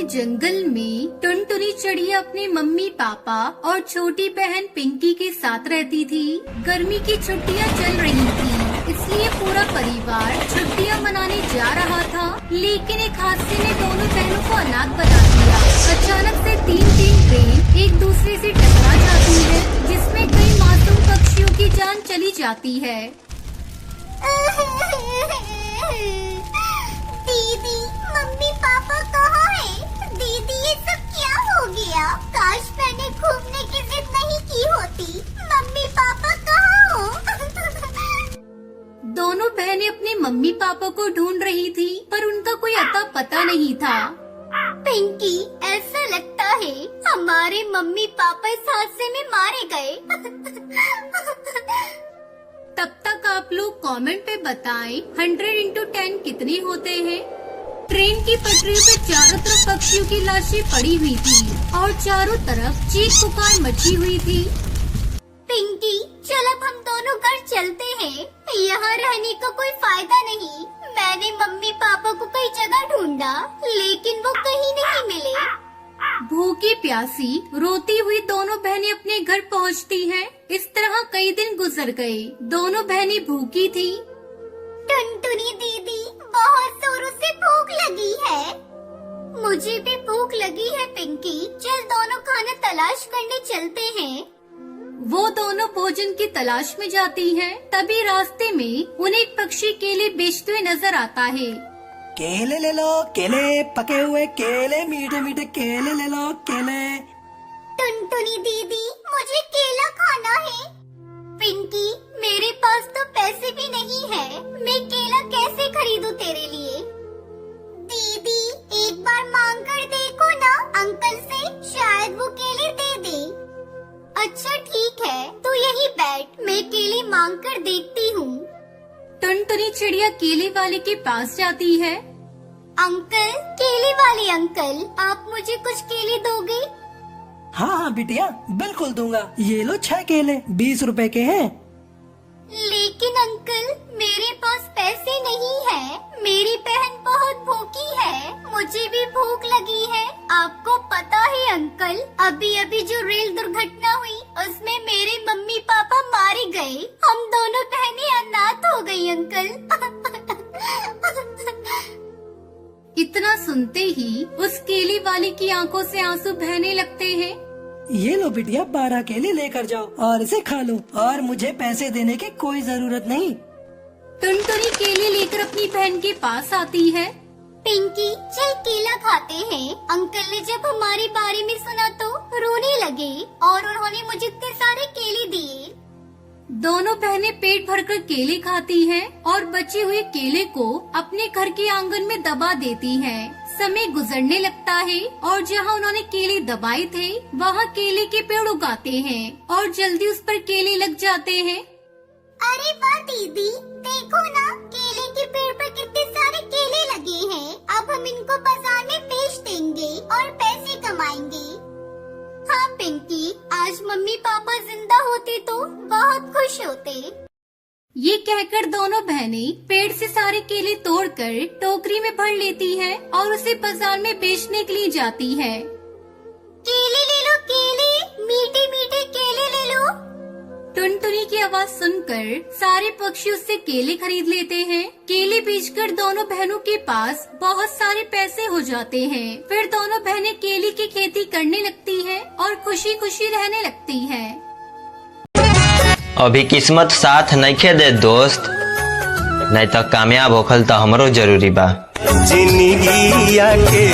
जंगल में टुनटुनी चिड़िया अपने मम्मी पापा और छोटी बहन पिंकी के साथ रहती थी। गर्मी की छुट्टियां चल रही थी, इसलिए पूरा परिवार छुट्टियां मनाने जा रहा था। लेकिन एक हादसे ने दोनों बहनों को अनाथ बना दिया। अचानक से तीन ट्रेन एक दूसरे से टकरा जाती है, जिसमें कई मासूम पक्षियों की जान चली जाती है। दीदी, मम्मी पापा कहाँ हैं? दीदी, ये सब क्या हो गया? काश मैंने घूमने की जिद नहीं की होती। मम्मी पापा कहाँ हो? दोनों बहनें अपने मम्मी पापा को ढूंढ रही थी, पर उनका कोई अता पता नहीं था। पिंकी, ऐसा लगता है हमारे मम्मी पापा इस हादसे में मारे गए। तब तक आप लोग कमेंट पे बताएं 100 into 10 कितने होते हैं। ट्रेन की पटरी पे चारों तरफ पक्षियों की लाशें पड़ी हुई थी और चारों तरफ चीख पुकार मची हुई थी। पिंकी, चल अब हम दोनों घर चलते हैं। यहाँ रहने का कोई फायदा नहीं। मैंने मम्मी पापा को कई जगह ढूंढा, लेकिन वो कहीं नहीं मिले। भूखी प्यासी रोती हुई दोनों बहनें अपने घर पहुँचती हैं। इस तरह कई दिन गुजर गए। दोनों बहनें भूखी थी। टुनटुनी दीदी, बहुत जोरों से भूख लगी है। मुझे भी भूख लगी है पिंकी, चल दोनों खाना तलाश करने चलते हैं। वो दोनों भोजन की तलाश में जाती हैं। तभी रास्ते में उन्हें एक पक्षी केले बेचते हुए नजर आता है। केले ले लो, केले, पके हुए केले, मीठे मीठे केले ले लो, केले। टुनटुनी दीदी, मुझे केला खाना है। पिंकी, मेरे पास तो पैसे भी नहीं है। मैं केला कैसे खरीदूं तेरे लिए? दीदी, एक बार मांग कर देखो ना अंकल से, शायद वो केले दे दे। अच्छा ठीक है, तू यहीं बैठ, मैं केले मांग कर देखती हूँ। टुनटुनी चिड़िया केले वाले के पास जाती है। अंकल, केले वाले अंकल, आप मुझे कुछ केले दोगे? हाँ हाँ बिटिया, बिल्कुल दूंगा। ये लो 6 केले, 20 रुपए के हैं। लेकिन अंकल, मेरे पास पैसे नहीं है। मेरी बहन बहुत भूखी है, मुझे भी भूख लगी है। आपको पता है अंकल, अभी अभी जो रेल दुर्घटना हुई, उसमें मेरे मम्मी पापा मारे गए। हम दोनों बहनें अनाथ हो गई अंकल। इतना सुनते ही उस केले वाले की आंखों से आंसू बहने लगते हैं। ये लो बिटिया, 12 केले लेकर जाओ और इसे खा लो, और मुझे पैसे देने की कोई जरूरत नहीं। टुनटुनी केले लेकर अपनी बहन के पास आती है। पिंकी, चल केला खाते हैं। अंकल ने जब हमारे बारे में सुना तो रोने लगे और उन्होंने मुझे इतने सारे केले दिए। दोनों बहनें पेट भरकर केले खाती हैं और बचे हुए केले को अपने घर के आंगन में दबा देती हैं। समय गुजरने लगता है और जहाँ उन्होंने केले दबाए थे, वहाँ केले के पेड़ उगाते हैं और जल्दी उस पर केले लग जाते हैं। अरे वाह दीदी, देखो ना, केले के पेड़ पर कितने सारे केले लगे हैं। अब हम इनको बाजार में बेच देंगे और पैसे कमाएंगे। हाँ पिंकी, आज मम्मी पापा जिंदा होते तो बहुत खुश होते। ये कहकर दोनों बहनें पेड़ से सारे केले तोड़कर टोकरी में भर लेती हैं और उसे बाजार में बेचने के लिए जाती है। केले ले लो, केले, मीठे मीठे केले ले लो। टुनटुनी की आवाज सुनकर सारे पक्षी उससे केले खरीद लेते हैं। केले बेचकर दोनों बहनों के पास बहुत सारे पैसे हो जाते हैं। फिर दोनों बहनें केले की खेती करने लगती हैं और खुशी खुशी रहने लगती हैं। अभी किस्मत साथ नइखे दे दोस्त, नहीं तो कामयाब होखल तो हमरो जरूरी बा। जिंदगी के